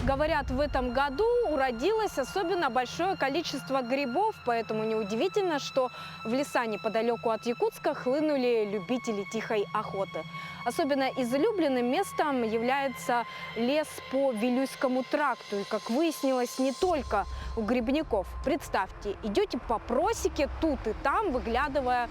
Говорят, в этом году уродилось особенно большое количество грибов, поэтому неудивительно, что в леса неподалеку от Якутска хлынули любители тихой охоты. Особенно излюбленным местом является лес по Вилюйскому тракту. И, как выяснилось, не только у грибников. Представьте, идете по просеке тут и там, выглядывая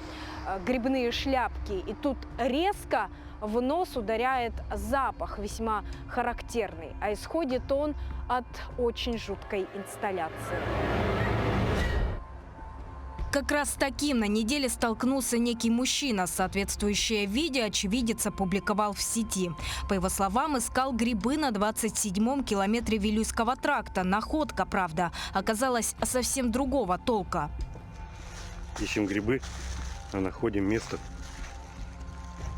грибные шляпки. И тут резко в нос ударяет запах, весьма характерный. А исходит он от очень жуткой инсталляции. Как раз с таким на неделе столкнулся некий мужчина. Соответствующее видео очевидец опубликовал в сети. По его словам, искал грибы на 27-м километре Вилюйского тракта. Находка, правда, оказалась совсем другого толка. Ищем грибы, а находим место.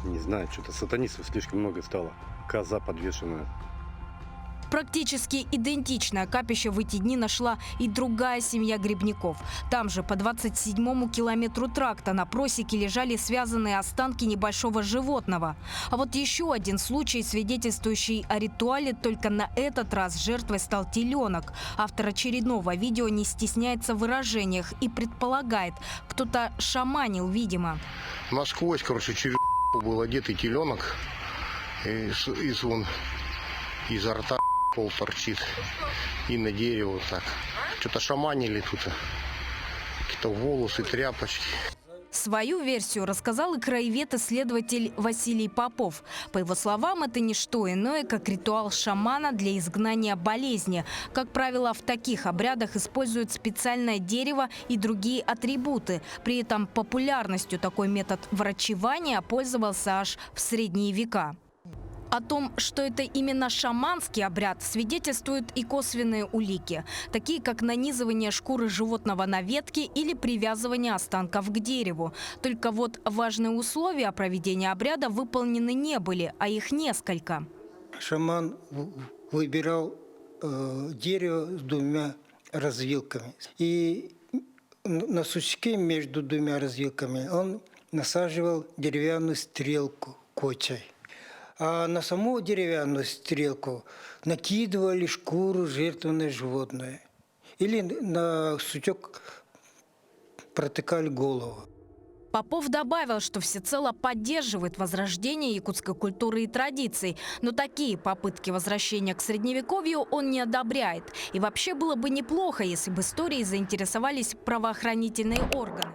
Не знаю, что-то сатанистов слишком много стало. Коза подвешенная. Практически идентичное капище в эти дни нашла и другая семья грибников. Там же по 27-му километру тракта на просеке лежали связанные останки небольшого животного. А вот еще один случай, свидетельствующий о ритуале, только на этот раз жертвой стал теленок. Автор очередного видео не стесняется в выражениях и предполагает, кто-то шаманил, видимо. Насквозь, через был одетый теленок, изо рта пол торчит, и на дерево вот так. Что-то шаманили тут, какие-то волосы, тряпочки. Свою версию рассказал и краевед-исследователь Василий Попов. По его словам, это не что иное, как ритуал шамана для изгнания болезни. Как правило, в таких обрядах используют специальное дерево и другие атрибуты. При этом популярностью такой метод врачевания пользовался аж в средние века. О том, что это именно шаманский обряд, свидетельствуют и косвенные улики, такие как нанизывание шкуры животного на ветки или привязывание останков к дереву. Только вот важные условия проведения обряда выполнены не были, а их несколько. Шаман выбирал дерево с двумя развилками. И на сучке между двумя развилками он насаживал деревянную стрелку кочей. А на саму деревянную стрелку накидывали шкуру жертвенное животное. Или на сучок протыкали голову. Попов добавил, что всецело поддерживает возрождение якутской культуры и традиций. Но такие попытки возвращения к средневековью он не одобряет. И вообще было бы неплохо, если бы историей заинтересовались правоохранительные органы.